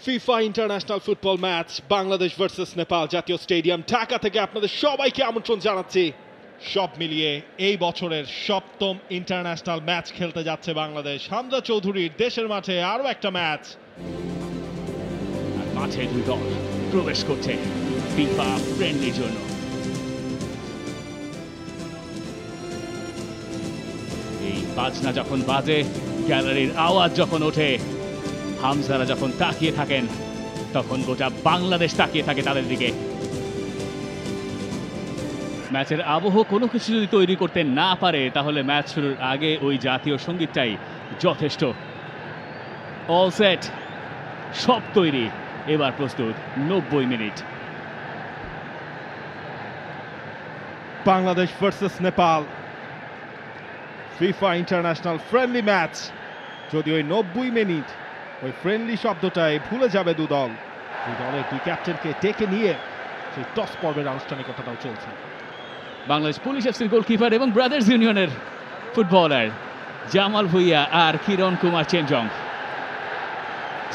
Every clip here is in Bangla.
FIFA international football match Bangladesh versus Nepal জাতীয় স্টেডিয়াম ঢাকা থেকে আপনাদের সবাইকে আমন্ত্রণ জানাচ্ছি। সব মিলিয়ে এই বছরের সপ্তম ইন্টারন্যাশনাল ম্যাচ খেলতে যাচ্ছে বাংলাদেশ। হামজা চৌধুরীর দেশের মাঠে আরো একটা ম্যাচ। আর মাঠে দুই দল প্রবেশ করছে ফিফা ফ্রেন্ডলির জন্য। এই বাজনা যখন বাজে, গ্যালারির আওয়াজ যখন ওঠে, হামজারা যখন তাকিয়ে থাকেন, তখন গোটা বাংলাদেশ তাকিয়ে থাকে তাদের দিকে। ম্যাচের আবহ কোনো কিছু যদি তৈরি করতে না পারে, তাহলে ম্যাচ শুরুর আগে ওই জাতীয় সঙ্গীতটাই যথেষ্ট। অল সেট, সব তৈরি, এবার প্রস্তুত 90 minute. Bangladesh versus Nepal FIFA international friendly match. যদি ওই 90 মিনিট ওই ফ্রেন্ডলি শব্দটাই ভুলে যাবে দুই দলের দুই ক্যাপ্টেনকে ডেকে নিয়ে সেই টস পর্বের আনুষ্ঠানিকতাটাও চলছে। বাংলাদেশ পুলিশ এফসির গোলকিপার এবং ব্রাদার্স ইউনিয়নের ফুটবলার জামাল ভুঁইয়া আর কিরণ কুমার চেনজং,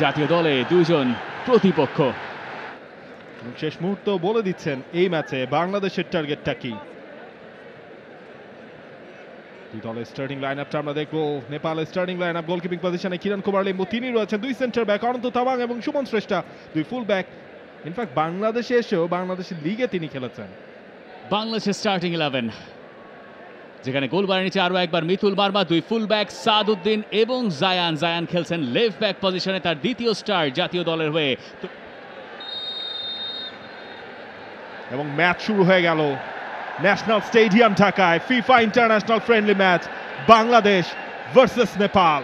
জাতীয় দলে দুইজন প্রতিপক্ষ। শেষ মুহূর্ত বলে দিচ্ছেন এই ম্যাচে বাংলাদেশের টার্গেটটা কি। দুই দলের স্টার্টিং লাইন আপটা আমরা দেখবো। নেপালের স্টার্টিং লাইন আপ, গোলকিপিং পজিশনে কিরণ কুমার লিম্বু, তিনি রয়েছেন। দুই সেন্টার ব্যাক অনন্ত তাওয়াং এবং সুমন শ্রেষ্ঠা, দুই ফুল ব্যাক। ইনফ্যাক্ট বাংলাদেশে এসেও বাংলাদেশের লিগে তিনি খেলেছেন। বাংলাদেশের স্টার্টিং 11, যেখানে গোল বানিয়েছে আরো একবার মিতুল মার্মা। দুই ফুল ব্যাক সাদউদ্দিন এবং জায়ান খেলছেন লেফট ব্যাক পজিশনে, তার দ্বিতীয় স্টার জাতীয় দলের হয়ে। এবং ম্যাচ শুরু হয়ে গেল ন্যাশনাল স্টেডিয়াম ঢাকায়। FIFA international friendly match Bangladesh versus Nepal.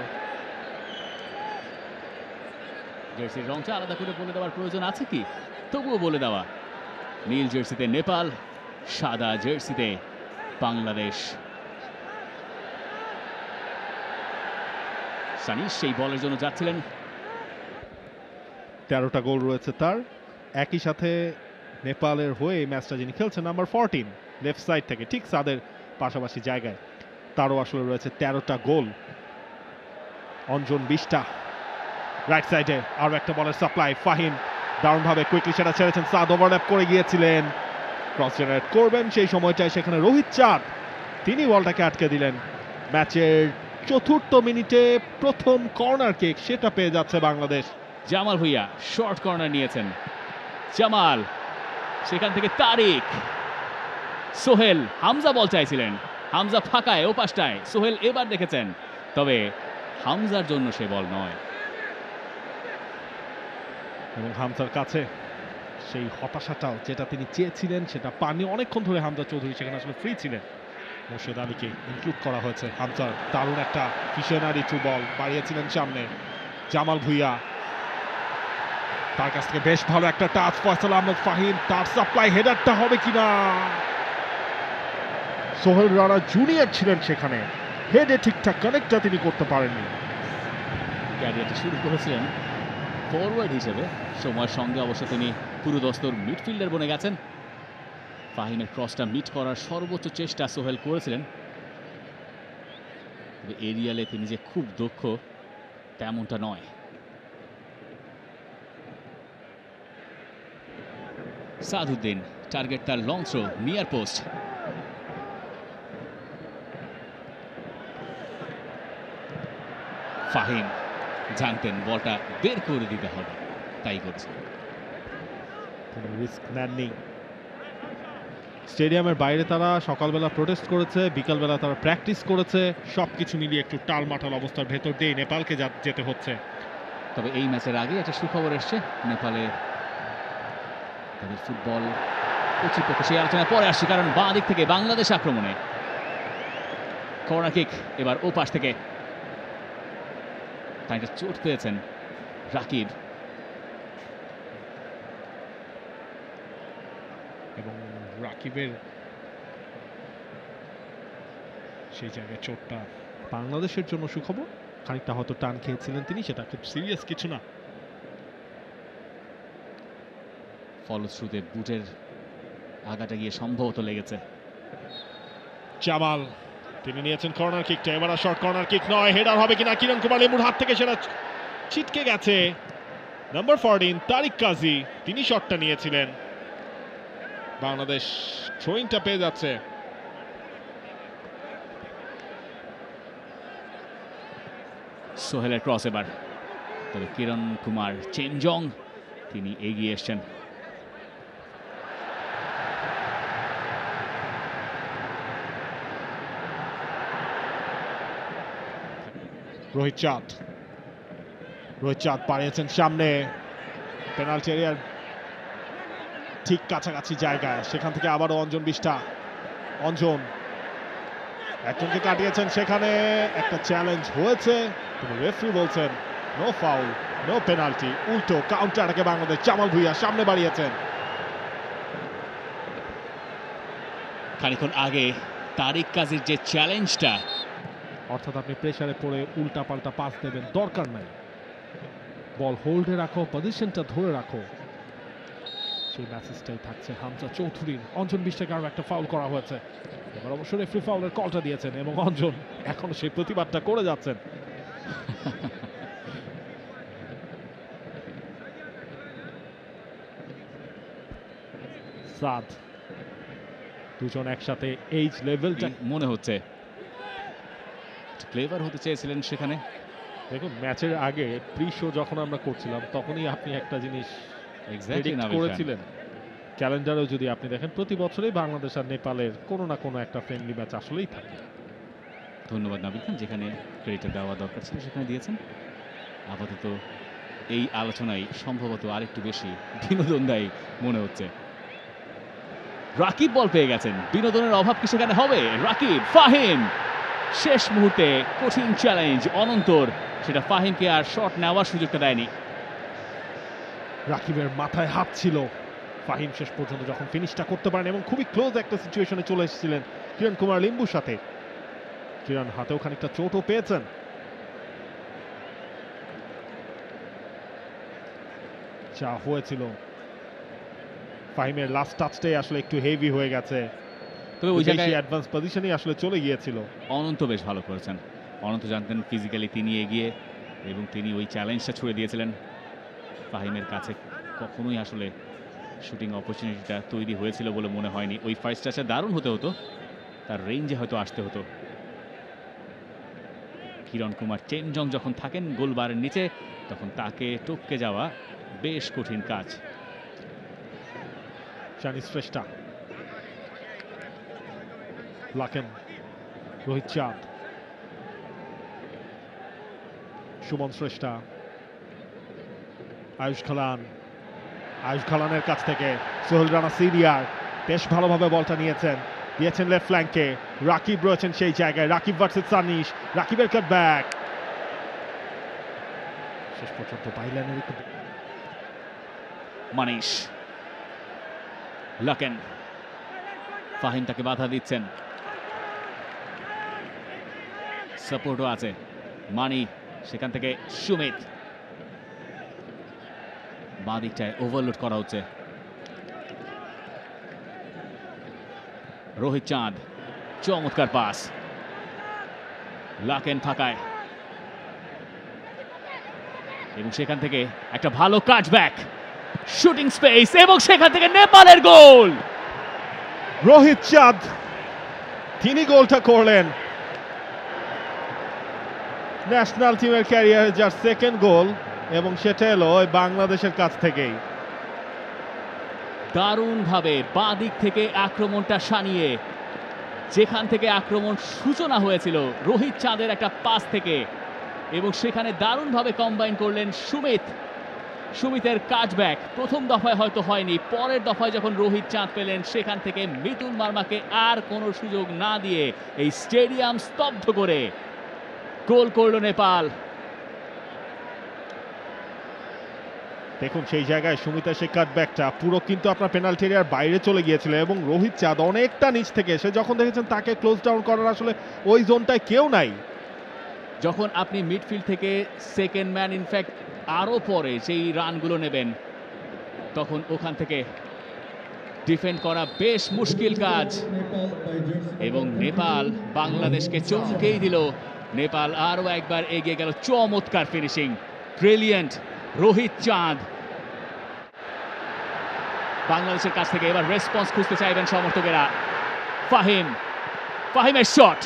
জার্সির রংটা আলাদা করে বলে দেওয়ার প্রয়োজন আছে কি? তবুও বলে দেওয়া, নীল জার্সিতে নেপাল, সাদা জার্সিতে বাংলাদেশ। সানিস সেই বলের জন্য যাচ্ছিলেন। 13টা গোল রয়েছে তার। একই সাথে নেপালের হয়ে ম্যাচটা যিনি খেলছেন নাম্বার 14 লেফট সাইড থেকে, ঠিক সাদের পাশাপাশি জায়গায়, তারও আসলে রয়েছে 13টা গোল। অঞ্জন 20টা। রাইট সাইডে আরো একটা বলের সাপ্লাই, ফাহিম দারুণভাবে কুইকলি সেটা ছেড়েছেন। সাদ ওভারল্যাপ করে গিয়েছিলেন, ক্রস জেনারেট করবেন সেই সময়টায় সেখানে রোহিত চাঁদ, তিনি বলটাকে আটকে দিলেন। ম্যাচের 4র্থ মিনিটে প্রথম কর্নার কিক, সেটা পেয়ে যাচ্ছে বাংলাদেশ। জামাল ভুঁইয়া শর্ট কর্নার নিয়েছেন। জামাল, সেখান থেকে তারিক, সোহেল, হামজা বল চাইছিলেন, হামজা ফাঁকায় ও পাশটায়, সোহেল এবার দেখেছেন, তবে হামজার জন্য সে বল নয়। এবং হামজার কাছে সেই হতাশাটাও, যেটা তিনি চেয়েছিলেন সেটা পাননি। অনেকক্ষণ ধরে হামজা চৌধুরী সেখানে আসলে ফ্রি ছিলেন। মোর্শেদ আলীকে ইনক্লুড করা হয়েছে। হামজার দারুণ একটা ভিশনারি টু বল বাড়িয়েছিলেন সামনে। জামাল ভুঁইয়া, তার কাছ থেকে বেশ ভালো একটা টাচ। ফয়সাল আহমেদ ফাহিম, তার সাপ্লাই, হেডারটা হবে কিনা। সোহেল রানা জুনিয়র ছিলেন সেখানে, হেডে ঠিকঠাক কানেক্টটা তিনি করতে পারেননি। ক্যারিয়ারটি শুরু করেছিলেন ফরওয়ার্ড হিসেবে, সময়ের সঙ্গে অবশ্য তিনি পুরোদস্তর মিডফিল্ডার বনে গেছেন। ফাহিমের ক্রসটা মিট করার সর্বোচ্চ চেষ্টা সোহেল করেছিলেন, তবে এরিয়ালে তিনি যে খুব দক্ষ তেমনটা নয়। সাদউদ্দিন, টার্গেট তার long throw, near post. Fahim জানতেন বলটা বের করে দিতে হবে, তাই করছে। রিস্ক নেননি। স্টেডিয়ামের বাইরে তারা সকালবেলা প্রোটেস্ট করেছে, বিকালবেলা তারা প্র্যাকটিস করেছে, সবকিছু মিলিয়ে একটু টালমাটাল অবস্থার ভেতর দিয়ে নেপালকে যেতে হচ্ছে। তবে এই ম্যাচের আগে একটা সুখবর এসছে, নেপালে তাদের ফুটবল কর্তৃপক্ষ, সেই আলোচনা পরে আসছে, কারণ বাঁ দিক থেকে বাংলাদেশ আক্রমণে কর্নার কিক। এবার ও পাশ থেকে খানিকটা চোট পেয়েছেন রাকিব, এবং রাকিবের সেই জায়গায় চোটটা বাংলাদেশের জন্য সুখবর। খানিকটা হয়তো টান খেয়েছিলেন তিনি, সেটা খুব সিরিয়াস কিছু না। ফলশ্রুতিতে বুটের আঘাটা গিয়ে সম্ভবত লেগেছে। জামাল, তিনি নিয়েছেন কর্নার কিকটা। এবার শর্ট কর্নার কিক নয়, হেডার হবে কিনা। কিরণ কুমার লিম্বুর হাত থেকে সেটা ছিটকে গেছে। নাম্বার 14 তারিক কাজী, তিনি শটটা নিয়েছিলেন। বাংলাদেশ থ্রোইংটা পেয়ে যাচ্ছে। সোহেলের ক্রস এবার, তবে কিরণ কুমার চেনজং তিনি এগিয়ে এসছেন। রোহিত চাঁদ পাঠিয়েছেন সামনে, পেনাল্টি এরিয়ার ঠিক কাছাকাছি জায়গায়, সেখান থেকে আবারও অঞ্জন বিষ্টা। অঞ্জন একজনকে কাটিয়েছেন, সেখানে একটা চ্যালেঞ্জ হয়েছে, কিন্তু রেফারি বলছেন নো ফাউল, নো পেনাল্টি। উল্টো কাউন্টার অ্যাটাকে বাংলাদেশ, জামাল ভুঁইয়া সামনে বাড়িয়েছেন। খানিকক্ষণ আগে তারিক কাজীর যে চ্যালেঞ্জটা, অর্থাৎ আপনি প্রেসারে পড়ে উল্টা পাল্টা পাস দেবেন, দরকার নাই, বল হোল্ডে রাখো, পজিশনটা ধরে রাখো, সেই মেসেজটাই থাকছে হামজা চৌধুরীর। অঞ্জন বিষ্টাকে আরো একটা ফাউল করা হয়েছে, এবার অবশ্য রেফারি ফাউলের কলটা দিয়েছেন এবং অঞ্জন এখন সেই প্রতিবাদটা করে যাচ্ছেন। সাদ, দুজন একসাথে, এইজ লেভেলটা মনে হচ্ছে ক্লেভার হতে চেয়েছিলেন সেখানে। দেখুন, ম্যাচের আগে প্রি শো যখন আমরা করছিলাম তখনই আপনি একটা জিনিস এক্স্যাক্টলি করেছিলেন, ক্যালেন্ডারেও যদি আপনি দেখেন প্রতি বছরই বাংলাদেশ আর নেপালের কোনো না কোনো একটা ফ্রেন্ডলি ম্যাচ আসলেই থাকে। ধন্যবাদ নাবিল খান, যেখানে ক্রেডিটটা দেওয়া দরকার ছিল সেখানে দিয়েছেন। আপাতত এই আলোচনায় সম্ভবত আরেকটু বেশি বিনোদনদায়ী মনে হচ্ছে। রাকিব বল পেয়ে গেছেন, বিনোদনের অভাব কি সেখানে হবে? রাকিব, ফাহিম শেষ মুহূর্তে কঠিন চ্যালেঞ্জ অনন্তর, সেটা ফাহিমকে আর শট নেওয়ার সুযোগটা দেয়নি। রাকিবের মাথায় হাত ছিল, ফাহিম শেষ পর্যন্ত যখন ফিনিশটা করতে পারেন এবং খুবই ক্লোজ একটা সিচুয়েশনে চলে এসেছিলেন কিরণ কুমার লিম্বুর সাথে। কিরণ হাতেও খানিকটা চোটও পেয়েছেন। যা হয়েছিল, ফাহিমের লাস্ট টাচটাই আসলে একটু হেভি হয়ে গেছে, তবে ওই জায়গায় অ্যাডভান্স পজিশনেই আসলে চলে গিয়েছিল। অনন্ত বেশ ভালো করেছেন। অনন্ত জানতেন ফিজিক্যালি তিনি এগিয়ে এবং তিনি ওই চ্যালেঞ্জটা ছুড়ে দিয়েছিলেন। ফাহিমের কাছে কখনোই আসলে শুটিং অপরচুনিটিটা তৈরি হয়েছিল বলে মনে হয়নি। ওই ফার্স্ট টাচে দারুণ হতে হতো, তার রেঞ্জে হয়তো আসতে হতো। কিরণ কুমার চেনজং যখন থাকেন গোলবারের নিচে, তখন তাকে টপকে যাওয়া বেশ কঠিন কাজ। শানি শ্রেষ্ঠা, লাকেন, রোহিত চাঁদ, সুমন শ্রেষ্ঠা, আয়ুষ খালানের কাছ থেকে সোহেল রানা সিনিয়র বেশ ভালোভাবে বলটা নিয়েছেন, দিয়েছেন লেফট ফ্ল্যাঙ্কে। রাকিব রয়েছেন সেই জায়গায়, রাকিব ভার্সেস সানিশ, রাকিবের কাট ব্যাক শেষ পর্যন্ত বাইলানের একটু। মানিশ, লাকেন, ফাহিম তাকে বাধা দিচ্ছেন, সাপোর্টও আছে। মানি, সেখান থেকে সুমিত, বাঁ দিকটায় ওভারলোড করা হচ্ছে। রোহিত চাঁদ, চমৎকার পাস, লাকেন ফাঁকায় এবং সেখান থেকে একটা ভালো কাটব্যাক, শুটিং স্পেস এবং সেখান থেকে নেপালের গোল। রোহিত চাঁদ তিনি গোলটা করলেন, ন্যাশনাল টিমের ক্যারিয়ারে যার সেকেন্ড গোল, এবং সেটা এলো ওই বাংলাদেশের কাছ থেকেই। দারুণভাবে বাঁ দিক থেকে আক্রমণটা সানিয়ে, যেখান থেকে আক্রমণ সূচনা হয়েছিল রোহিত চাঁদের একটা পাস থেকে, এবং সেখানে দারুণভাবে কম্বাইন করলেন সুমিতের কাটব্যাক। প্রথম দফায় হয়তো হয়নি, পরের দফায় যখন রোহিত চাঁদ পেলেন, সেখান থেকে মিতুল মার্মাকে আর কোনো সুযোগ না দিয়ে এই স্টেডিয়াম স্তব্ধ করে গোল করল নেপাল। দেখুন সেই জায়গায় সুমিতের সেই কাটব্যাকটা পুরো কিন্তু আপনার পেনাল্টি এরিয়ার বাইরে চলে গিয়েছিল, এবং রোহিত চাঁদ অনেকটা নিচ থেকে এসে যখন দেখেছেন তাকে ক্লোজ ডাউন করার আসলে ওই জোনটায় কেউ নাই। যখন আপনি মিডফিল্ড থেকে সেকেন্ড ম্যান, ইনফ্যাক্ট আরও পরে যেই রানগুলো নেবেন, তখন ওখান থেকে ডিফেন্ড করা বেশ মুশকিল কাজ, এবং নেপাল বাংলাদেশকে চমকেই দিল। নেপাল আরও একবার এগিয়ে গেল, চমৎকার ফিনিশিং, ব্রিলিয়েন্ট। রোহিত চাঁদ বাংলাদেশের কাছ থেকে এবার রেসপন্স খুঁজতে চাইবেন সমর্থকেরা। ফাহিমের শট,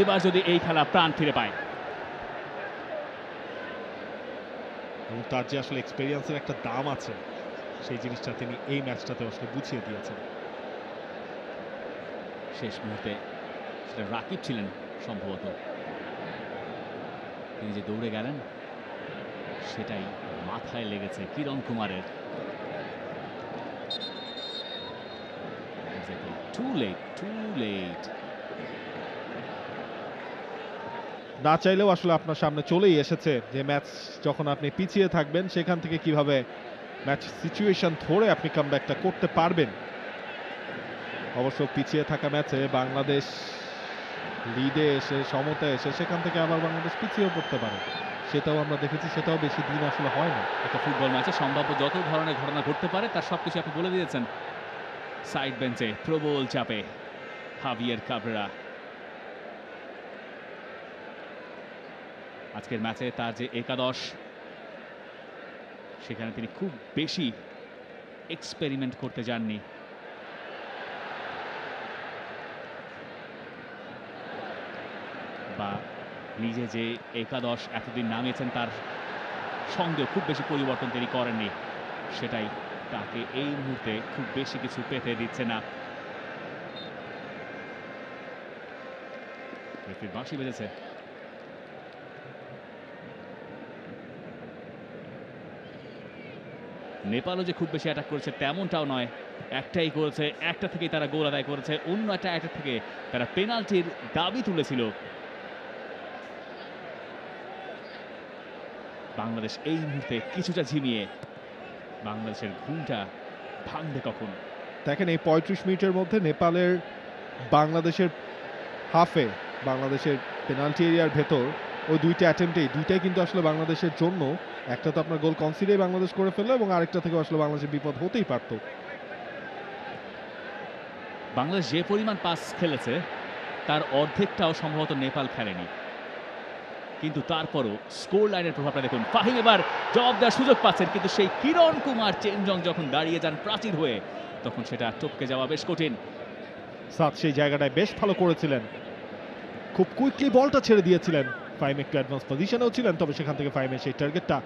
এবার যদি এই খেলা প্রাণ ফিরে পায়। এবং তার যে আসলে এক্সপেরিয়েন্সের একটা দাম আছে, সেই জিনিসটা তিনি এই ম্যাচটাতে আসলে বুঝিয়ে দিয়েছেন। শেষ মুহূর্তে সেটা রাকিব ছিলেন সম্ভবত, তিনি যে দৌড়ে গেলেন সেটাই মাথায় লেগেছে কিরণ কুমারের। Too late. না চাইলেও আসলে আপনার সামনে চলেই এসেছে যে ম্যাচ যখন আপনি পিছিয়ে থাকবেন সেখান থেকে কিভাবে ম্যাচ সিচুয়েশন ধরে আপনি কামব্যাকটা করতে পারবেন। অবশ্য পিছিয়ে থাকা ম্যাচে বাংলাদেশ লিডে এসে সমতা এসে সেখান থেকে আবার বাংলাদেশ পিছিয়েও পড়তে পারে, সেটাও আমরা দেখেছি। সেটাও বেশি দিন আসলে হয় না। একটা ফুটবল ম্যাচে সম্ভাব্য যত ধরনের ঘটনা ঘটতে পারে তার সবকিছু আপনি বলে দিয়েছেন। সাইড বেঞ্চে প্রবল চাপে হাভিয়ের কাবরেরা। আজকের ম্যাচে তার যে একাদশ, সেখানে তিনি খুব বেশি এক্সপেরিমেন্ট করতে যাননি। বা নিজে যে একাদশ এতদিন নামিয়েছেন তার সঙ্গে খুব বেশি পরিবর্তন তিনি করেননি, সেটাই তাকে এই মুহূর্তে খুব বেশি কিছু পেতে দিচ্ছে না। বাঁশি বেজেছে। নেপালও যে খুব বেশি অ্যাটাক করেছে তেমনটাও নয়, একটাই করেছে, একটা থেকেই তারা গোল আদায় করেছে। অন্য একটা অ্যাটাক থেকে তারা পেনাল্টির দাবি তুলেছিল। বাংলাদেশ এই মুহূর্তে কিছুটা ঝিমিয়ে, বাংলাদেশের ঘুমটা ভাঙবে কখন? দেখেন এই 35 মিনিটের মধ্যে নেপালের বাংলাদেশের হাফে, বাংলাদেশের পেনাল্টি এরিয়ার ভেতর ওই দুইটা অ্যাটেম্পটেই দুইটাই কিন্তু আসলে বাংলাদেশের জন্য, একটা তো আপনার গোল কনসিডারই বাংলাদেশ করে ফেললো এবং আরেকটা থেকে আসলে বাংলাদেশের বিপদ হতেই পারতো। বাংলাদেশ যে পরিমাণ পাস খেলেছে তার অর্ধেকটাও সম্ভবত নেপাল খেলেনি, কিন্তু তারপরও স্কোর লাইনের প্রভাবটা দেখুন। ফাহিম এবার জবাব দেওয়ার সুযোগ পাচ্ছেন, কিন্তু সেই কিরণ কুমার চেনজং যখন দাঁড়িয়ে যান প্রাচীর হয়ে, তখন সেটা টপকে যাওয়া বেশ কঠিন। সাত সেই জায়গাটায় বেশ ভালো করেছিলেন, খুব কুইকলি বলটা ছেড়ে দিয়েছিলেন। ফাইম একটু অ্যাডভান্স পজিশনেও ছিলেন, তবে সেখান থেকে ফাইমের সেই টার্গেটটা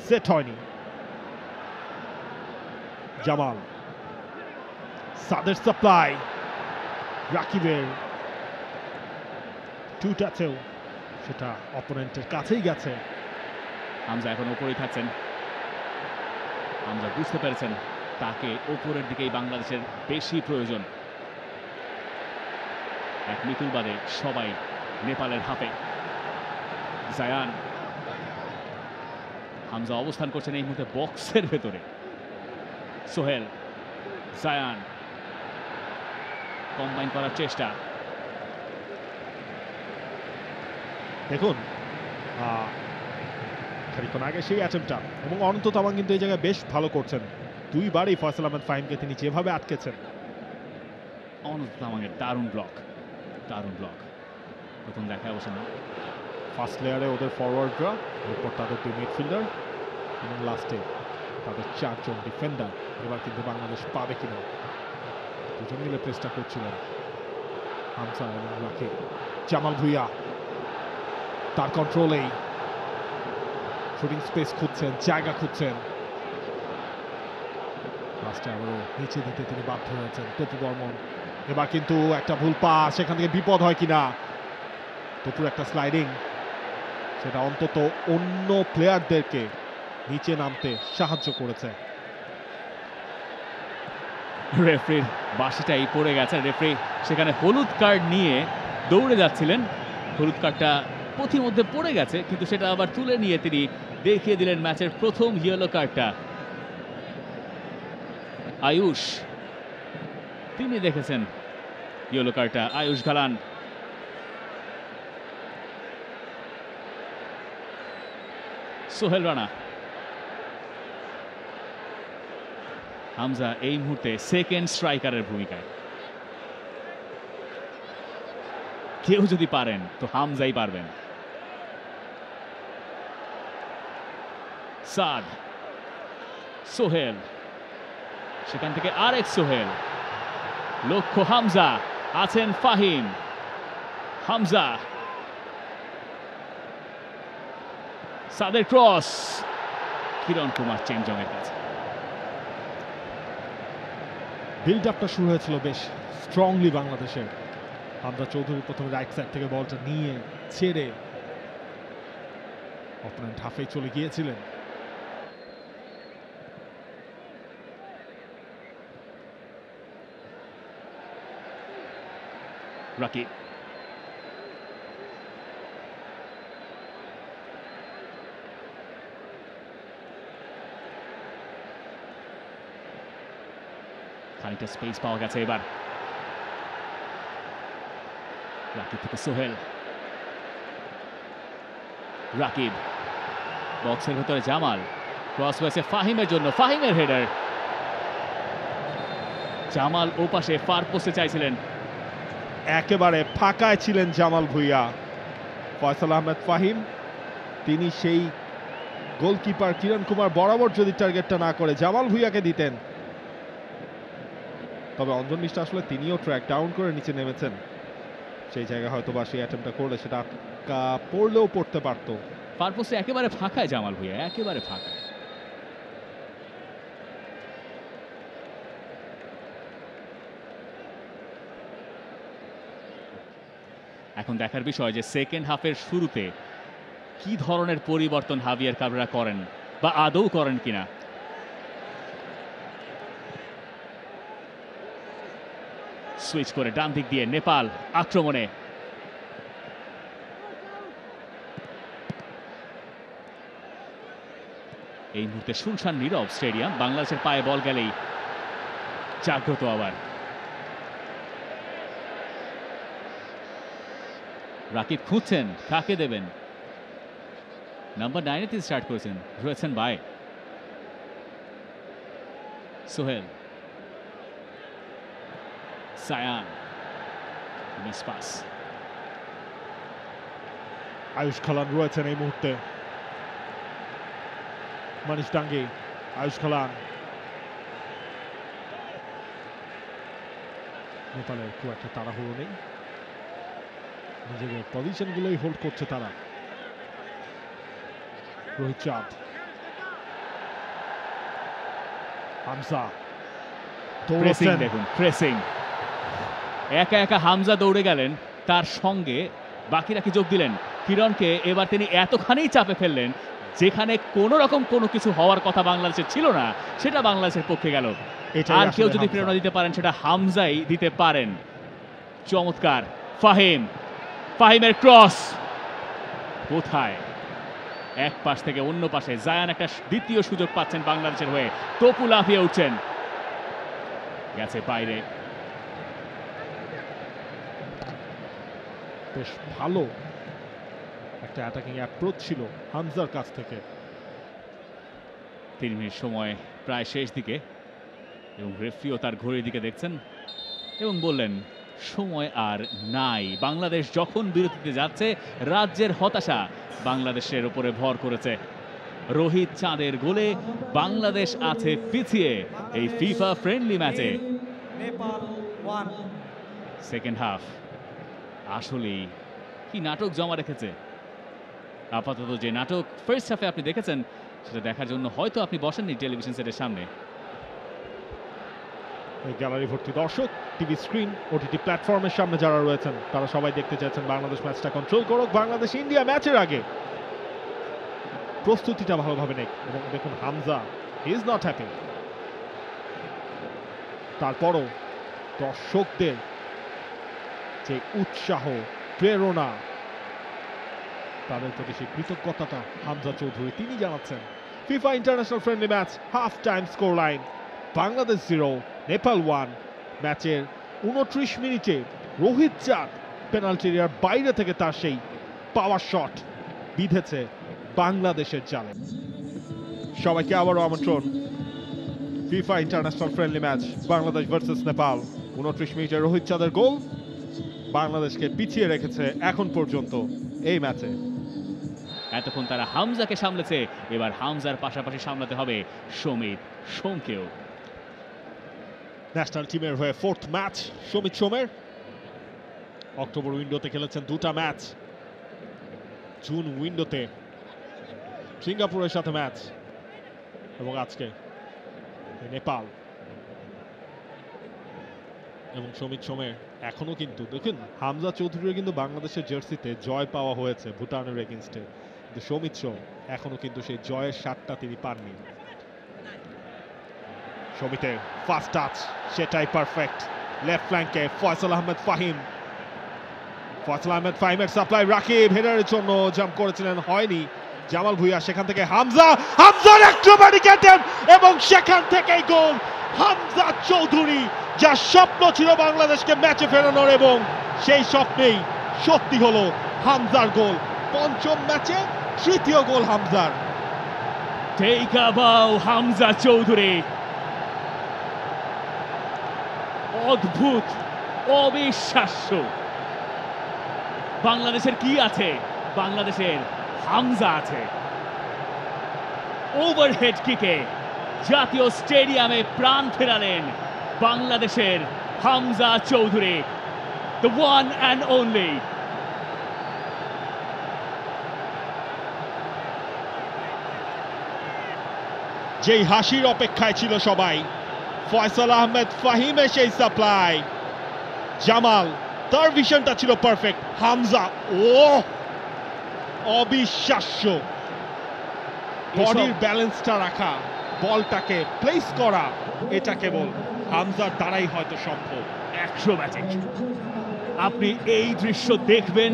সেট হয়নি। জামাল, সাদের সাপ্লাই, রাকিবের টু টাচেও সেটা অপোনেন্টের কাছেই গেছে। হামজা এখন ওপরেই থাকছেন। হামজা বুঝতে পেরেছেন তাকে ওপরের দিকেই বাংলাদেশের বেশি প্রয়োজন। এক মিতুল বাদে সবাই নেপালের হাতে। জায়ান, হামজা অবস্থান করছেন এই মুহূর্তে বক্সের ভেতরে। সোহেল, জায়ান কম্বাইন করার চেষ্টা। দেখুন খানিকক্ষণ আগে সেই অ্যাটেম্পটা, এবং অনন্ত তামাং কিন্তু এই জায়গায় বেশ ভালো করছেন। দুইবারই ফয়সাল আহমেদ ফাহিমকে তিনি যেভাবে আটকেছেন। অনন্ত তামাংয়ের দারুণ ব্লক। প্রথম দেখায় অবশ্য না। ফার্স্ট লেয়ারে ওদের ফরওয়ার্ডরা, এরপর তাদের দুই মিডফিল্ডার এবং লাস্টে তাদের চারজন ডিফেন্ডার। এবার কিন্তু বাংলাদেশ পাবে কিনা, দুজন মিলে প্রেসটা করছিলেন হামজা এবং রাকিব। জামাল ভুইয়া তার কন্ট্রোলেই শুটিং স্পেস খুঁজছেন, জায়গা খুঁজছেন, লাস্টে আবারও নিচে দিতে তিনি বাধ্য হয়েছেন তপু বর্মন। এবার কিন্তু একটা ভুল পাস, সেখান থেকে বিপদ হয় কিনা। তপুর একটা স্লাইডিং, সেটা অন্তত অন্য প্লেয়ারদেরকে নিচে নামতে সাহায্য করেছে। রেফারির বাঁশিটাই পড়ে গেছে। রেফারি সেখানে হলুদ কার্ড নিয়ে দৌড়ে যাচ্ছিলেন, হলুদ কার্ডটা পথিমধ্যে পড়ে গেছে, কিন্তু সেটা আবার তুলে নিয়ে তিনি দেখিয়ে দিলেন ম্যাচের প্রথম ইয়েলো কার্ডটা। আয়ুষ, তিনি দেখেছেন ইয়েলো কার্ডটা। আয়ুষ গালান, সোহেল রানা। হামজা এই মুহূর্তে সেকেন্ড স্ট্রাইকারের ভূমিকায়। কেউ যদি পারেন তো হামজাই পারবেন। সাদ, সোহেল, সেখান থেকে আরেক সোহেল, লক্ষ্য হামজা, আছেন ফাহিম, হামজা, সাদের ক্রস, কিরণ কুমার চেঞ্জংয়ের কাছে। বিল্ড আপটা শুরু হয়েছিল বেশ স্ট্রংলি বাংলাদেশের। হামজা চৌধুরী প্রথমে রাইট সাইড থেকে বলটা নিয়ে ছেড়ে অপোনেন্ট হাফে চলে গিয়েছিলেন। রাকিব, খানিকটা স্পেস পাওয়া গেছে এবার। রাকিব থেকে সোহেল, রাকিব বক্সের ভেতরে জামাল, ক্রস হয়েছে ফাহিমের জন্য, ফাহিমের হেডার। জামাল ওপাশে ফার পোস্টে চাইছিলেন, একেবারে ফাঁকায় ছিলেন জামাল ভুঁইয়া। ফয়সাল আহমেদ ফাহিম তিনি সেই গোলকিপার কিরণ কুমার বরাবর যদি টার্গেটটা না করে জামাল ভুঁইয়াকে দিতেন, তবে অঞ্জন নিষ্ঠা আসলে তিনিও ট্র্যাক ডাউন করে নিচে নেমেছেন। সেই জায়গায় হয়তো বা সেই অ্যাটেম্পটা করলে সেটা আটকা পড়লেও পড়তে পারত। ফার পোস্টে একেবারে ফাঁকায় জামাল ভুঁইয়া, একেবারে ফাঁকায়। এখন দেখার বিষয় যে সেকেন্ড হাফের শুরুতে কি ধরনের পরিবর্তন হাভিয়ার কাবরেরা করেন বা আদৌ করেন কিনা। সুইচ করে ডান দিক দিয়ে নেপাল আক্রমণে, এই মুহূর্তে শুনশান নীরব স্টেডিয়াম। বাংলাদেশের পায়ে বল গেলেই জাগ্রত আবার। রাকিব খুঁজছেন কাকে দেবেন, নাম্বার 9-এ তিনি স্টার্ট করেছেন, রয়েছেন বাই সোহেল, সায়ান, মিস পাস। আয়ুষ খালান রয়েছেন এই মুহূর্তে, মানিশ ডাঙ্গি, আয়ুষ খালান। নেপালের খুব একটা তাড়াহুড়ো নেই, নিজেদের পজিশনগুলোই হোল্ড করছে তারা। রোহিত চাঁদ, হামজা প্রেসিং দেখুন, প্রেসিং একা একা হামজা দৌড়ে গেলেন, তার সঙ্গে বাকিরা কি যোগ দিলেন। কিরণকে এবার তিনি এতখানি চাপে ফেললেন যেখানে কোনো রকম কোনো কিছু হওয়ার কথা বাংলাদেশের ছিল না, সেটা বাংলাদেশের পক্ষে গেল। আর কেউ যদি প্রেরণা দিতে পারেন সেটা হামজাই দিতে পারেন। চমৎকার ফাহিম, ফাহিমের ক্রস কোথায়, এক পাশ থেকে অন্য পাশে জায়ান একটা দ্বিতীয় সুযোগ পাচ্ছেন বাংলাদেশের হয়ে। তপু লাফিয়ে উঠছেন, গেছে বাইরে। বেশ ভালো একটা অ্যাটাকিং অ্যাপ্রোচ ছিল হামজার কাছ থেকে। 3 মিনিট সময় প্রায় শেষ দিকে, এবং রেফরিও তার ঘড়ির দিকে দেখছেন এবং বললেন সময় আর নাই। বাংলাদেশ যখন বিরতিতে যাচ্ছে, রাজ্যের হতাশা বাংলাদেশের উপরে ভর করেছে। রোহিত চাঁদের গোলে বাংলাদেশ আছে পিছিয়ে এই ফিফা ফ্রেন্ডলি ম্যাচে। সেকেন্ড হাফ আসলেই কি নাটক জমা রেখেছে। আপাতত যে নাটক ফার্স্ট হাফে আপনি দেখেছেন, সেটা দেখার জন্য হয়তো আপনি বসেননি টেলিভিশন সেটের সামনে। গ্যালারি ভর্তি দর্শক, টিভি স্ক্রিন, ওটিটি প্ল্যাটফর্মের সামনে যারা রয়েছেন তারা সবাই দেখতে চাইছেন বাংলাদেশ ম্যাচটা কন্ট্রোল করুক। বাংলাদেশ ইন্ডিয়া ম্যাচের আগে প্রস্তুতিটা ভালোভাবে নেই, এবং দেখুন Hamza he is not happy. তারপরও দর্শকদের যে উৎসাহ, প্রেরণা, তাদের প্রতি সেই কৃতজ্ঞতাটা হামজা চৌধুরী তিনি জানাচ্ছেন। FIFA international friendly match, half time score line Bangladesh 0 Nepal 1। ম্যাচের 29 মিনিটে রোহিত চাঁদ পেনাল্টি এরিয়ার বাইরে থেকে তার সেই পাওয়ার শট বিঁধেছে বাংলাদেশের জালে। সবাইকে আবারও আমন্ত্রণ FIFA international friendly match Bangladesh versus Nepal. 29 মিনিটে রোহিত চাঁদের গোল বাংলাদেশকে পিছিয়ে রেখেছে এখন পর্যন্ত এই ম্যাচে। এতক্ষণ তারা হামজাকে সামলেছে, এবার হামজার পাশাপাশি সামলাতে হবে সমিত সোমকেও। ন্যাশনাল টিমের হয়ে 4th ম্যাচ সমিত সোমের। অক্টোবর উইন্ডোতে খেলেছেন 2টা ম্যাচ, জুন উইন্ডোতে সিঙ্গাপুরের সাথে ম্যাচ, এবং আজকে নেপাল। এবং সমিত সোমের এখনো কিন্তু দেখুন, হামজা চৌধুরীর কিন্তু বাংলাদেশের জার্সিতে জয় পাওয়া হয়েছে ভুটানের এগেইনস্টে, কিন্তু সমিত সোম এখনো কিন্তু সেই জয়ের স্বাদটা তিনি পাননি। সমিতের ফার্স্ট টাচ সেটাই পারফেক্ট, লেফট ফ্ল্যাঙ্কে ফয়সাল আহমেদ ফাহিম। ফয়সাল আহমেদ ফাহিমের সাপ্লাই রাকিব হেডারের জন্য জাম্প করেছিলেন, হয়নি। জামাল ভুঁইয়া, সেখান থেকে হামজার অ্যাক্রোব্যাটিক অ্যাটেম্প্ট এবং সেখান থেকেই গোল। হামজা চৌধুরী, যার স্বপ্ন ছিল বাংলাদেশকে ম্যাচে ফেরানোর, এবং সেই স্বপ্নেই সত্যি হলো হামজার গোল। পঞ্চম ম্যাচে 3য় গোল হামজার। টেক আ বাউ হামজা চৌধুরী, অদ্ভুত, অবিশ্বাস্য। বাংলাদেশের কি আছে? বাংলাদেশের হামজা আছে। ওভারহেড কিকে জাতীয় স্টেডিয়ামে প্রাণ ফেরালেন বাংলাদেশের Hamza Chowdhury, the one and only. যেই হাসির অপেক্ষায় ছিল সবাই, ফয়সাল আহমেদ ফাহিমের সেই সাপ্লাই, জামাল তার ভিশনটা ছিল পারফেক্ট, হামজা অবিশ্বাস্য। বডির ব্যালেন্সটা রাখা, বলটাকে প্লেস করা, এটা কেবল হামজার দ্বারাই হয়তো সম্ভব। অ্যাক্রোব্যাটিক। আপনি এই দৃশ্য দেখবেন,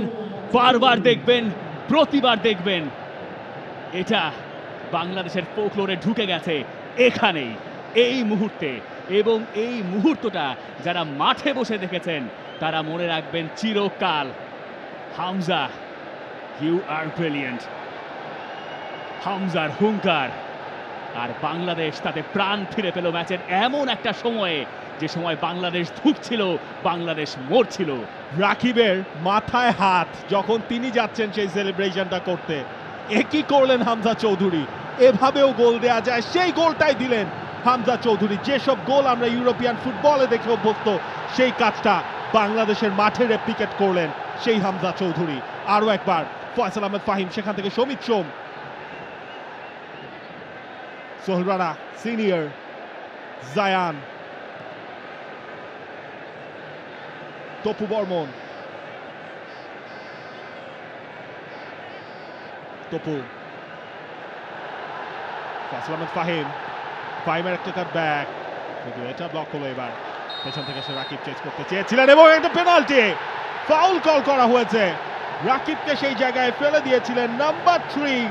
বারবার দেখবেন, প্রতিবার দেখবেন। এটা বাংলাদেশের ফোকলোরে ঢুকে গেছে এখানেই, এই মুহূর্তে। এবং এই মুহূর্তটা যারা মাঠে বসে দেখেছেন তারা মনে রাখবেন চিরকাল। Hamza, you are brilliant. হামজার হুঙ্কার, আর বাংলাদেশ তাতে প্রাণ ফিরে পেল ম্যাচের এমন একটা সময়ে, যে সময় বাংলাদেশ ধুঁকছিল, বাংলাদেশ মরছিল। রাকিবের মাথায় হাত যখন তিনি যাচ্ছেন সেই সেলিব্রেশনটা করতে, একই করলেন হামজা চৌধুরী। এভাবেও গোল দেয়া যায়, সেই গোলটাই দিলেন হামজা চৌধুরী। যেসব গোল আমরা ইউরোপিয়ান ফুটবলে দেখে অভ্যস্ত, সেই কাজটা বাংলাদেশের মাঠে রেপ্লিকেট করলেন সেই হামজা চৌধুরী। আরো একবার ফয়সাল আহমেদ ফাহিম, সেখান থেকে সমিত সোম, সোহেল রানা সিনিয়র, জায়ান, তপু বর্মন, তপু, ফয়সাল আহমেদ ফাহিম, ফাহিমের একটা কাট ব্যাক, কিন্তু এটা ব্লক হলো। এবার পেছন থেকে সে রাকিব চেজ করতে চেয়েছিলেন, এবং একটা পেনাল্টি, ফাউল কল করা হয়েছে। রাকিবকে সেই জায়গায় ফেলে দিয়েছিলেন নাম্বার 3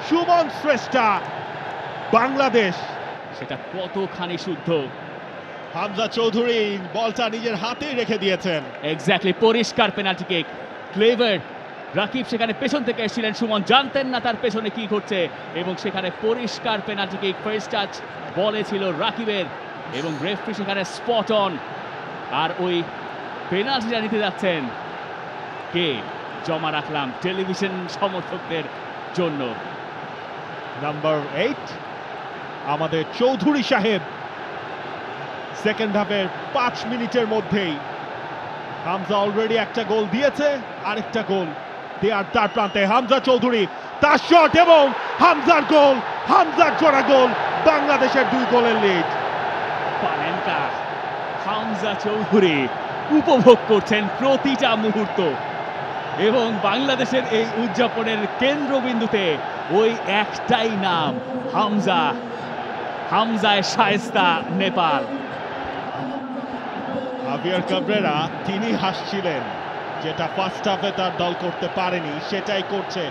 সুমন শ্রেষ্ঠা। বাংলাদেশ সেটা কতখানি শুদ্ধ। হামজা চৌধুরী বলটা নিজের হাতেই রেখে দিয়েছেন। এক্স্যাক্টলি, পরিষ্কার পেনাল্টি কিক, ক্লেভার। রাকিব সেখানে পেছন থেকে এসেছিলেন, সুমন জানতেন না তার পেছনে কি ঘটছে, এবং সেখানে পরিষ্কার পেনাল্টি কিক। ফার্স্ট টাচ বলে ছিল রাকিবের, এবং রেফারি সেখানে স্পট অন। আর ওই পেনাল্টিটা নিতে যাচ্ছেন কে? জমা রাখলাম টেলিভিশন সমর্থকদের জন্য। নাম্বার 8 আমাদের চৌধুরী সাহেব। সেকেন্ড হাফের 5 মিনিটের মধ্যেই হামজা অলরেডি একটা গোল দিয়েছে, আরেকটা গোল দেয়ার তার প্রান্তে হামজা চৌধুরী, তার শট এবং হামজার গোল, হামজার জোড়া গোল, বাংলাদেশের 2 গোলের লিড। পানেনকা, হামজা চৌধুরী উপভোগ করছেন প্রতিটা মুহূর্ত, এবং বাংলাদেশের এই উদযাপনের কেন্দ্রবিন্দুতে ওই একটাই নাম, হামজা। হামজায় শায়েস্তা নেপাল। হাভিয়ার কাবরেরা তিনি হাসছিলেন, যেটা ফার্স্ট হাফে তার দল করতে পারেনি সেটাই করছে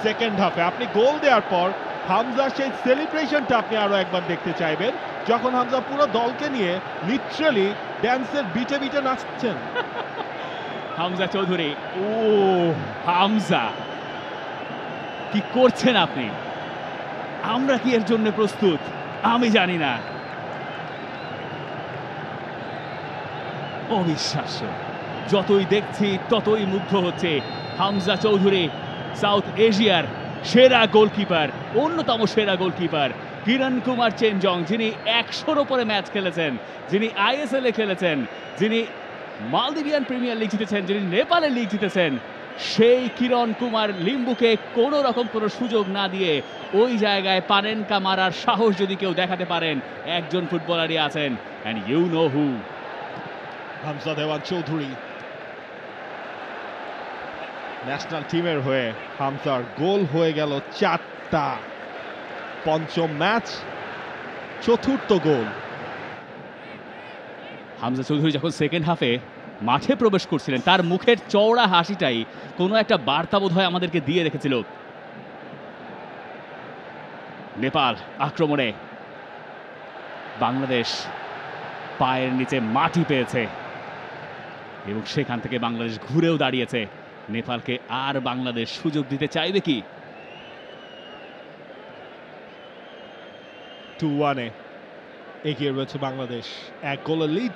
সেকেন্ড হাফে। আপনি গোল দেওয়ার পর হামজার সেই সেলিব্রেশনটা আপনি আরো একবার দেখতে চাইবেন, যখন হামজা পুরো দলকে নিয়ে লিটারালি ড্যান্সের বিটে বিটে নাচছেন। হামজা চৌধুরী, ও হামজা, কি করছেন আপনি? আমরা কি এর জন্য প্রস্তুত? আমি জানি না। অবিশ্বাস্য। যতই দেখছি ততই মুগ্ধ হচ্ছে হামজা চৌধুরী, সাউথ এশিয়ার সেরা গোলকিপার, অন্যতম সেরা গোলকিপার কিরণ কুমার চেনজং, যিনি 100-র উপরে ম্যাচ খেলেছেন, যিনি আইএসএল এ খেলেছেন, যিনি মালদ্বীপিয়ান প্রিমিয়ার লিগ জিতেছেন, যিনি নেপালের লিগ জিতেছেন, সেই কিরণ কুমার লিম্বুকে কোনো রকম কোনো সুযোগ না দিয়ে ওই জায়গায় পানেনকা মারার সাহস যদি কেউ দেখাতে পারেন, একজন ফুটবলারই আছেন, and you know who. Hamza Dewan Chowdhury national টিমের হয়ে হামজার গোল হয়ে গেল 4টা, পঞ্চম ম্যাচ, চতুর্থ গোল। হামজা চৌধুরী যখন সেকেন্ড হাফে মাঠে প্রবেশ করছিলেন, তার মুখের চওড়া হাসিটাই কোনো একটা বার্তা বোধ হয় আমাদেরকে দিয়ে রেখেছিল। নেপাল আক্রমণে, বাংলাদেশ পায়ের নিচে মাটি পেয়েছে এবং সেখান থেকে বাংলাদেশ ঘুরেও দাঁড়িয়েছে। নেপালকে আর বাংলাদেশ সুযোগ দিতে চাইবে কি? 2-1 এগিয়ে রয়েছে বাংলাদেশ, 1 গোলের লিড।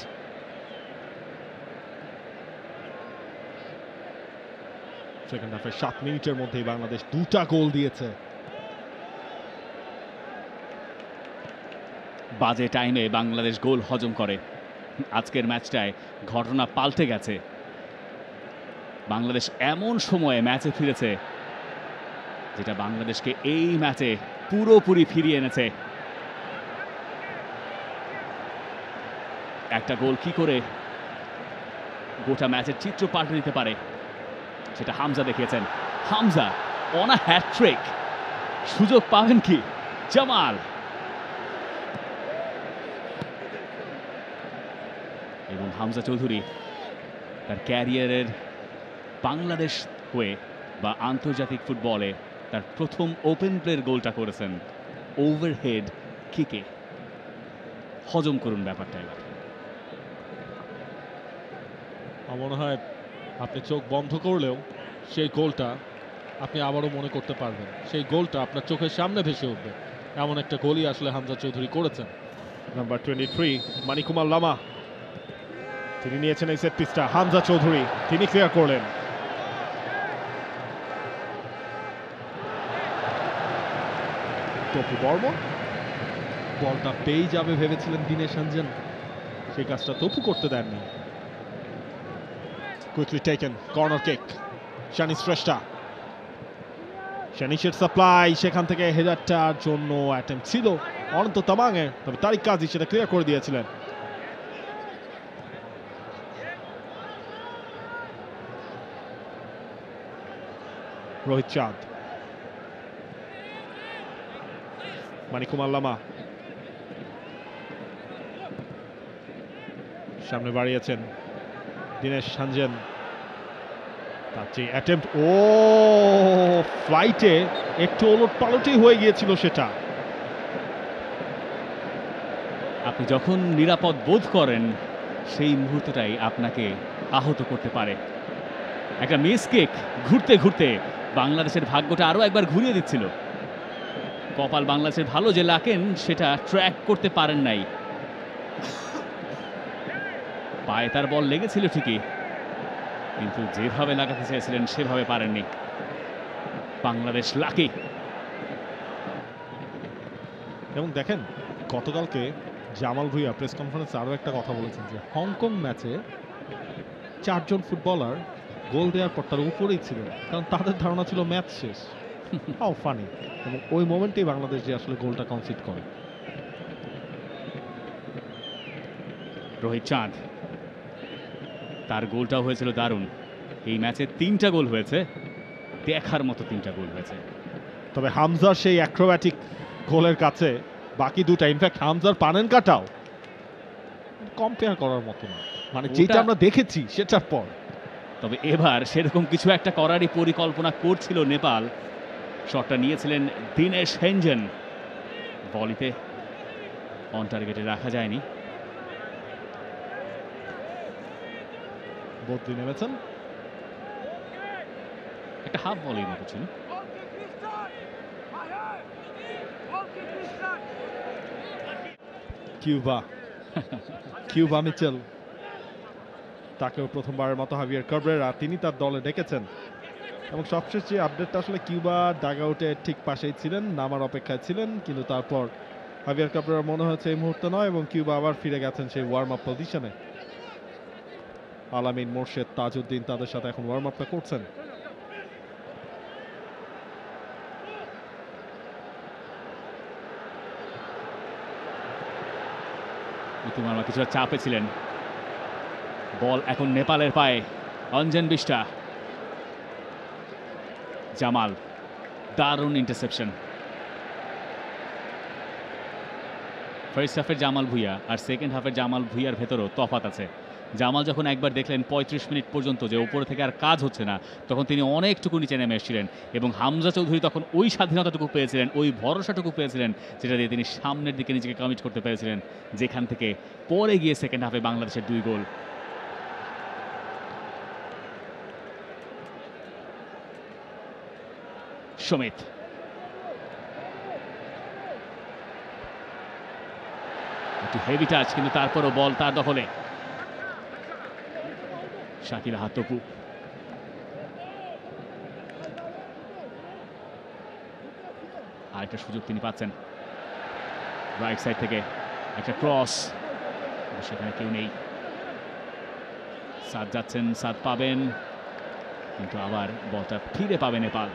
সেকেন্ড হাফের 7 মিনিটের মধ্যেই বাংলাদেশ 2টা গোল দিয়েছে। বাজে টাইমে বাংলাদেশ গোল হজম করে। আজকের ম্যাচটায় ঘটনা পাল্টে গেছে। বাংলাদেশ এমন সময়ে ম্যাচে ফিরেছে যেটা বাংলাদেশকে এই ম্যাচে পুরোপুরি ফিরিয়ে এনেছে। একটা গোল কি করে গোটা ম্যাচের চিত্র পাল্টে দিতে পারে সেটা হামজা দেখিয়েছেন। হামজা অন আ হ্যাটট্রিক, সুযোগ পাবেন কি জামাল? এবং হামজা চৌধুরী তার ক্যারিয়ারের বাংলাদেশ হয়ে বা আন্তর্জাতিক ফুটবলে তার প্রথম ওপেন প্লের গোলটা করেছেন ওভারহেড কিকে। হজম করুন ব্যাপারটা এবার। আমার মনে হয় আপনি চোখ বন্ধ করলেও সেই গোলটা আপনি আবারও মনে করতে পারবেন, সেই গোলটা আপনার চোখের সামনে ভেসে উঠবে। এমন একটা গোলই আসলে হামজা চৌধুরী করেছেন। নাম্বার 23 মানিকুমার লামা, তিনি নিয়েছেন এই সেট পিসটা। হামজা চৌধুরী তিনি ক্লিয়ার করলেন। তপু বর্মন বলটা পেয়ে যাবে ভেবেছিলেন দীনেশ রঞ্জন, সেই কাজটা তপু করতে দেননি। কুইকলি টেকেন কর্নার কিক, শানিশ শ্রেষ্ঠা, শানিশের সাপ্লাই, সেখান থেকে হেডারটার জন্য অ্যাটেম্প ছিল অনন্ত তামাংয়ের, তবে তারিক কাজী সেটা ক্লিয়ার করে দিয়েছিলেন। রোহিত চাঁদ, মানিকুমার লামা সামনে বাড়িয়েছেন দীনেশ রঞ্জন, তার যে অ্যাটেম্প, ও ফ্লাইটে একটু ওলট পালটই হয়ে গিয়েছিল সেটা। আপনি যখন নিরাপদ বোধ করেন সেই মুহূর্তটাই আপনাকে আহত করতে পারে। একটা মিস কিক ঘুরতে ঘুরতে বাংলাদেশের ভাগ্যটা আরো একবার ঘুরিয়ে দিচ্ছিল। কপাল বাংলাদেশের ভালো যে লাকেন সেটা ট্র্যাক করতে পারেন নাই। পায়ে তার বল লেগেছিল ঠিকই, কিন্তু যেভাবে লাগাতে চেয়েছিলেন সেভাবে পারেননি। বাংলাদেশ লাকি। এবং দেখেন গতকালকে জামাল ভুঁইয়া প্রেস কনফারেন্সে আরও একটা কথা বলেছেন যে হংকং ম্যাচে 4 জন ফুটবলার গোল দেওয়ার পর তার উপরেই ছিল, কারণ তাদের ধারণা ছিল ম্যাচ শেষ। How funny. এবং ওই মোমেন্টেই বাংলাদেশ যে আসলে গোলটা কনসিড করে। রোহিত চাঁদ, তার গোলটাও হয়েছিল দারুণ। এই ম্যাচে 3টা গোল হয়েছে, দেখার মতো 3টা গোল হয়েছে। তবে হামজার সেই অ্যাক্রোব্যাটিক গোলের কাছে বাকি দুটা, ইনফ্যাক্ট হামজার পানেনকাটাও কম্পেয়ার করার মতো না, মানে যেটা আমরা দেখেছি সেটার পর। তবে এবার সেরকম কিছু একটা করারই পরিকল্পনা করছিল নেপাল। শটটা নিয়েছিলেন দীনেশ হেঞ্জন, বলিতে অন টার্গেটে রাখা যায়নি। বদলি নেমেছেন, একটা হাফ বলের মতো ছিল। কিউবা মিচেল, তাকেও প্রথমবারের মতো হাভিয়ার কাবরেরা তিনি তার দলে ডেকেছেন। এবং সবশেষ যে আপডেটটা আসলে কিউবা ডাগ আউটের ঠিক পাশেই ছিলেন, নামার অপেক্ষায় ছিলেন, কিন্তু তারপর হাভিয়ার কাপড়ের মনে হচ্ছে এই মুহূর্তে নয় এবং কিউবা আবার ফিরে গেছেন সেই ওয়ার্ম আপ পজিশনে। আলামিন, মোর্শেদ, তাজউদ্দিন তাদের সাথে এখন ওয়ার্ম আপটা করছেন। ইতিমার কিছুটা চাপে ছিলেন। বল এখন নেপালের পায়ে। অঞ্জন বিষ্টা, জামাল, দারুণ ইন্টারসেপশন। ফার্স্ট হাফের জামাল ভুঁইয়া আর সেকেন্ড হাফের জামাল ভুঁইয়ার ভেতরও তফাৎ আছে। জামাল যখন একবার দেখলেন 35 মিনিট পর্যন্ত যে উপরে থেকে আর কাজ হচ্ছে না, তখন তিনি অনেকটুকু নিচে নেমে এসেছিলেন এবং হামজা চৌধুরী তখন ওই স্বাধীনতাটুকু পেয়েছিলেন, ওই ভরসাটুকু পেয়েছিলেন, যেটা দিয়ে তিনি সামনের দিকে নিজেকে কমিট করতে পেরেছিলেন, যেখান থেকে পরে গিয়ে সেকেন্ড হাফে বাংলাদেশের 2 গোল। সমিত, একটু হেভি টাচ, কিন্তু তারপরও বল তার দখলে। শাকিল আহাদ তপু, আরেকটা সুযোগ তিনি পাচ্ছেন রাইট সাইড থেকে। একটা ক্রস, সেখানে কেউ নেই। সাদ যাচ্ছেন, সাদ পাবেন, কিন্তু আবার বলটা ফিরে পাবে নেপাল।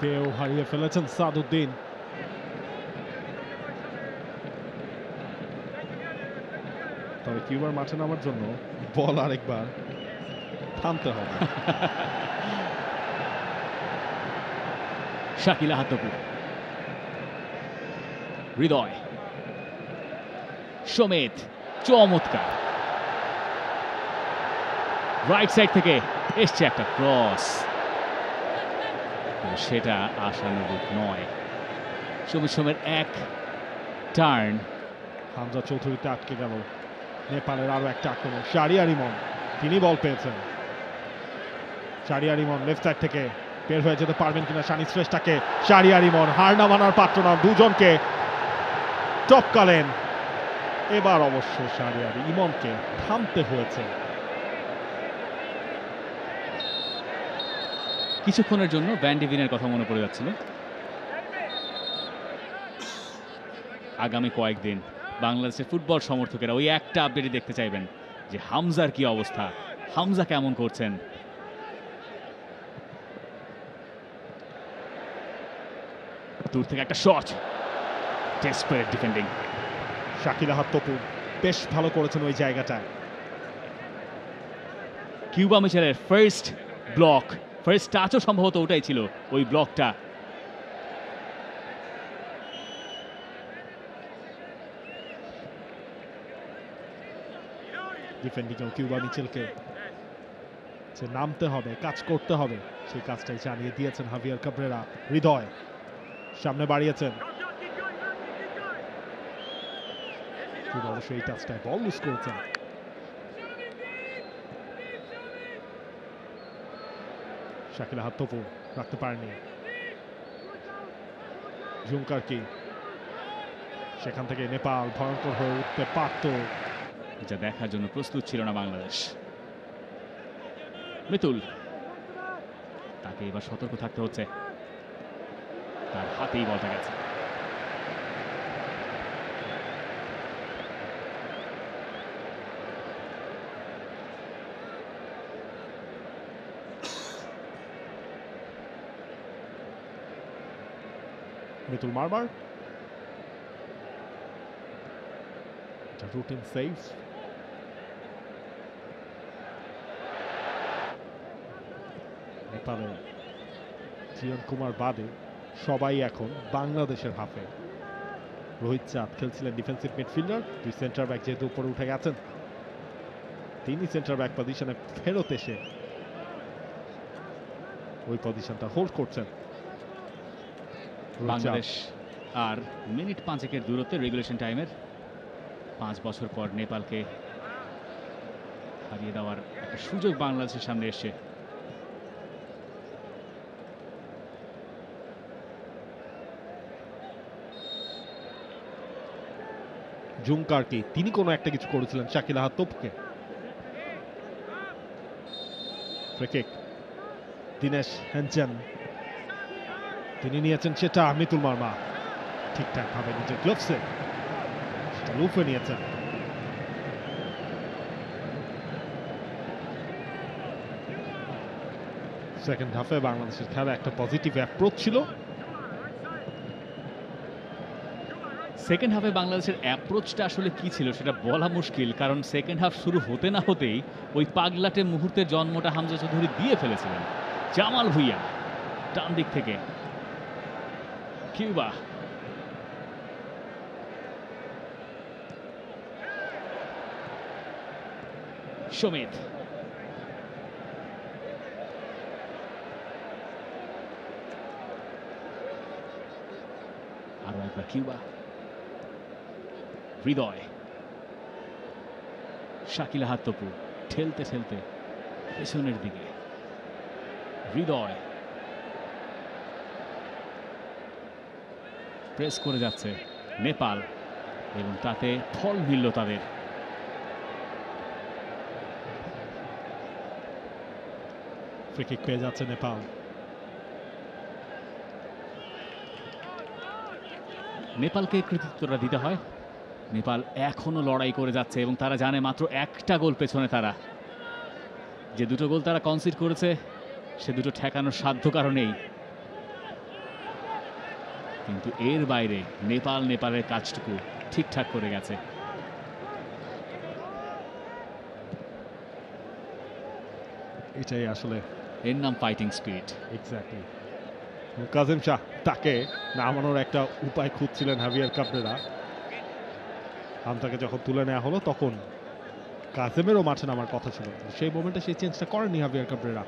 কেউ হারিয়ে ফেলেছেন সাদউদ্দিন। তবে কিউবার মাঠে নামার জন্য বল আরেকবার থামতে হবে। শাকিল আহাদ তপু, হৃদয়, সমিত, চমৎকার। রাইট সাইড থেকে এসছে একটা ক্রস, সেটা আশানুরূপ নয়। সমিত সোমের এক টার্ন, হামজা চৌধুরীতে আটকে গেল নেপালের আরো একটা আক্রমণ। শাহরিয়ার ইমন, তিনি বল পেয়েছেন। শাহরিয়ার ইমন লেফট সাইড থেকে বের হয়ে যেতে পারবেন কিনা শানি শ্রেষ্ঠাকে। শাহরিয়ার ইমন হার না মানার পাত্র না, দুজনকে টপকালেন। এবার অবশ্য শাহরিয়ার ইমনকে থামতে হয়েছে। কিছুক্ষণের জন্য ভ্যান ডিভিনের কথা মনে পড়ে যাচ্ছিল। আগামী কয়েকদিন বাংলাদেশের ফুটবল সমর্থকেরা ওই একটা আপডেটই দেখতে চাইবেন যে হামজার কি অবস্থা, হামজা কেমন করছেন। দূর থেকে একটা শট, ডেসপারেট ডিফেন্ডিং। শাকিল আহাদ তপু বেশ ভালো করেছেন ওই জায়গাটায়। কিউবা মিচেলের ফার্স্ট ব্লক, ফার্স্ট টাচও সম্ভবত ওটাই ছিল, ওই ব্লকটা। ডিফেন্ডিং কিউবা মিচেলকে যে নামতে হবে, কাজ করতে হবে, সেই কাজটাই জানিয়ে দিয়েছেন হাভিয়ার কাবরেরা। হৃদয় সামনে বাড়িয়েছেন, অবশ্যই এই টাচটায় বল লুজ করেছেন। শাকিল আহাদ তপু রাখতে পারেনি। জুমকার কি, সেখান থেকে নেপাল ভয়ঙ্কর হয়ে উঠতে পারত, যা দেখার জন্য প্রস্তুত ছিল না বাংলাদেশ। মিতুল, তাকে এবার সতর্ক থাকতে হচ্ছে, তার হাতেই বলটা গেছে। মিতুল মারবার, রুটিন সেভ। নেপালের জিয়ন কুমার বাদে সবাই এখন বাংলাদেশের হাফে। রোহিত চাঁদ খেলছিলেন ডিফেন্সিভ মিডফিল্ডার, দুই সেন্টার ব্যাক যেহেতু উপরে উঠে গেছেন, তিনি সেন্টার ব্যাক পজিশনে ফেরত এসে ওই পজিশনটা হোল্ড করছেন। বাংলাদেশ আর মিনিট 5 দূরত্বে রেগুলেশন টাইমের 5 বছর পর নেপালকে হারিয়ে দেওয়ার একটা সুযোগ বাংলাদেশের সামনে এসছে। জুমকার কি, তিনি কোনো একটা কিছু করেছিলেন শাকিল আহাদ তপুকে। ফ্রি কিক, দিনেশ হেনচেন, তিনি নিয়েছেন সেটা মিতুল মার্মা ঠিকঠাক ভাবে নিজের গ্লোভসে সেটা লুফে নিয়েছেন। সেকেন্ড হাফে বাংলাদেশের খেলা একটা পজিটিভ অ্যাপ্রোচ ছিল। সেকেন্ড হাফে বাংলাদেশের অ্যাপ্রোচটা আসলে কি ছিল সেটা বলা মুশকিল, কারণ সেকেন্ড হাফ শুরু হতে না হতেই ওই পাগলাটে মুহূর্তের জন্মটা হামজা চৌধুরী দিয়ে ফেলেছিলেন। জামাল ভুঁইয়া ডান দিক থেকে, কিউবা সমিত, আরো একবার কিউবা, হৃদয়, শাকিল আহাত্তপু ঠেলতে ঠেলতে পেছনের দিকে, হৃদয় প্রেস করে যাচ্ছে নেপাল এবং তাতে ফল মিলল তাদের। ফ্রি কিক পেয়ে যাচ্ছে নেপাল। নেপালকে কৃতিত্বটা দিতে হয়। নেপাল এখনো লড়াই করে যাচ্ছে এবং তারা জানে মাত্র একটা গোল পেছনে তারা। যে দুটো গোল তারা কনসিড করেছে সে দুটো ঠেকানোর সাধ্য কারণেই, কিন্তু এর বাইরে নেপালের কাজটুকু ঠিকঠাক করে গেছে। এটাই আসলে এর নাম fighting spirit. Exactly. Kazim Shah তাকে নামানোর একটা উপায় খুঁজছিলেন হাভিয়ার কাবরেরা। হামজাকে যখন তুলে নেওয়া হলো তখন কাজিমেরও মাঠে নামার কথা ছিল, সেই মোমেন্টে সেই চেঞ্জটা করেনি হাভিয়ার কাবরেরা।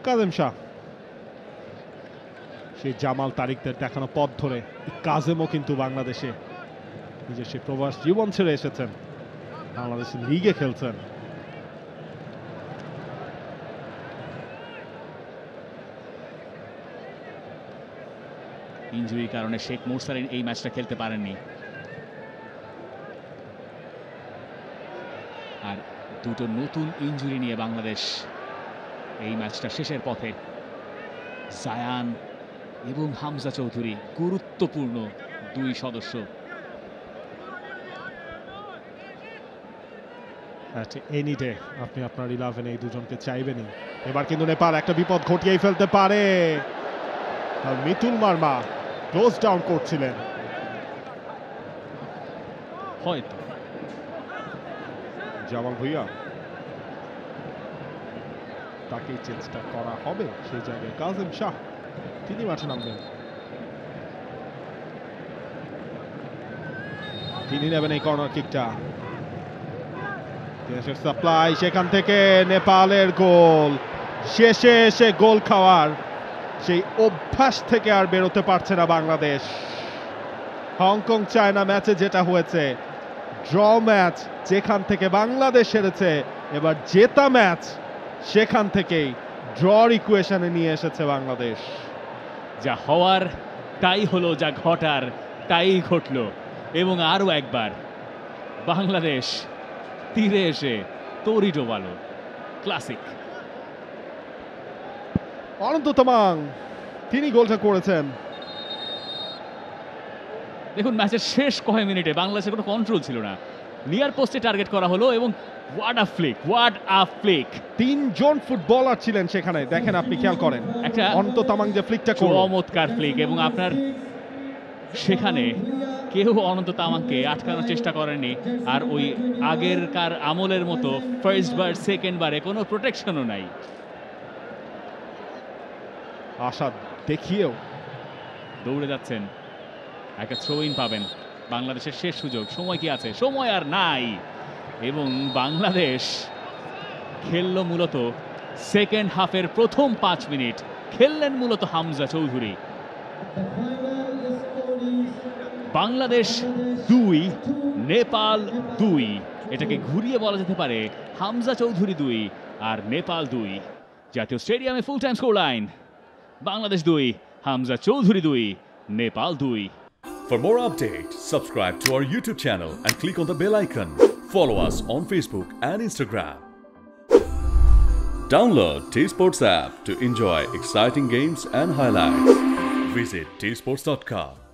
কাজিম শাহ সেই জামাল তারিকদের দেখানো পথ ধরে কাজিমও কিন্তু বাংলাদেশে নিজের সেই প্রবাস জীবন ছেড়ে এসেছেন, বাংলাদেশের লিগে খেলছেন। ইনজুরির কারণে শেখ মুরসালিন এই ম্যাচটা খেলতে পারেননি। আর দুটো নতুন ইনজুরি নিয়ে বাংলাদেশ এই ম্যাচটা শেষের পথে। জায়ান এবং হামজা চৌধুরী গুরুত্বপূর্ণ দুই সদস্য। এনি ডে আপনি আপনার 11 এই দুজনকে চাইবেনই। এবার কিন্তু নেপাল একটা বিপদ ঘটিয়েই ফেলতে পারে। আর মিতুল মার্মা ক্লোজ ডাউন করছিলেন হয়তো। জামাল ভুঁইয়া তাকে চেঞ্জটা করা হবে, সেই জায়গায় কাজিম শাহ তিনি মাঠে নামবেন। তিনি নেবেন এই কর্নার কিকটা। দেশের সাপ্লাই, সেখান থেকে নেপালের গোল। শেষে এসে গোল খাওয়ার সেই অভ্যাস থেকে আর বেরোতে পারছে না বাংলাদেশ। হংকং চায়না ম্যাচে যেটা হয়েছে, ড্র ম্যাচ যেখান থেকে বাংলাদেশ হেরেছে, এবার জেতা ম্যাচ সেখান থেকেই ড্রর ইকুয়েশনে নিয়ে এসেছে বাংলাদেশ। যা হওয়ার তাই হলো, যা ঘটার তাই ঘটলো। এবং আরও একবার বাংলাদেশ তীরে এসে তরি ডোবালো। ক্লাসিক। অনন্ত তামাং তিনি গোলটা করেছেন। দেখুন ম্যাচের শেষ কয়েক মিনিটে বাংলাদেশের কোনো কন্ট্রোল ছিল না। নিয়ার পোস্টে টার্গেট করা হলো এবং what a Flick, what a Flick. তিনজন ফুটবলার ছিলেন সেখানে, দেখেন আপনি খেয়াল করেন একটা অনন্ত তামাং যে ফ্লিকটা করলো, চমৎকার ফ্লিক। এবং আপনার সেখানে কেউ অনন্ত তামাংকে আটকানোর চেষ্টা করেনি। আর ওই আগেরকার আমলের মতো ফার্স্ট বার সেকেন্ড বারে কোনো প্রোটেকশনও নাই। আশা দেখিয়েও দৌড়ে যাচ্ছেন, একটা থ্রো ইন পাবেন। বাংলাদেশের শেষ সুযোগ, সময় কি আছে? সময় আর নাই। এবং বাংলাদেশ খেললো মূলত সেকেন্ড হাফের প্রথম 5 মিনিট খেললেন মূলত হামজা চৌধুরী। বাংলাদেশ 2 নেপাল 2, এটাকে ঘুরিয়ে বলা যেতে পারে হামজা চৌধুরী 2 আর নেপাল 2। জাতীয় স্টেডিয়ামে full time score line Bangladesh 2 Hamza Chowdhury 2 Nepal 2। For more updates, subscribe to our YouTube channel and click on the bell icon. Follow us on Facebook and Instagram. Download T Sports app to enjoy exciting games and highlights. Visit tsports.com.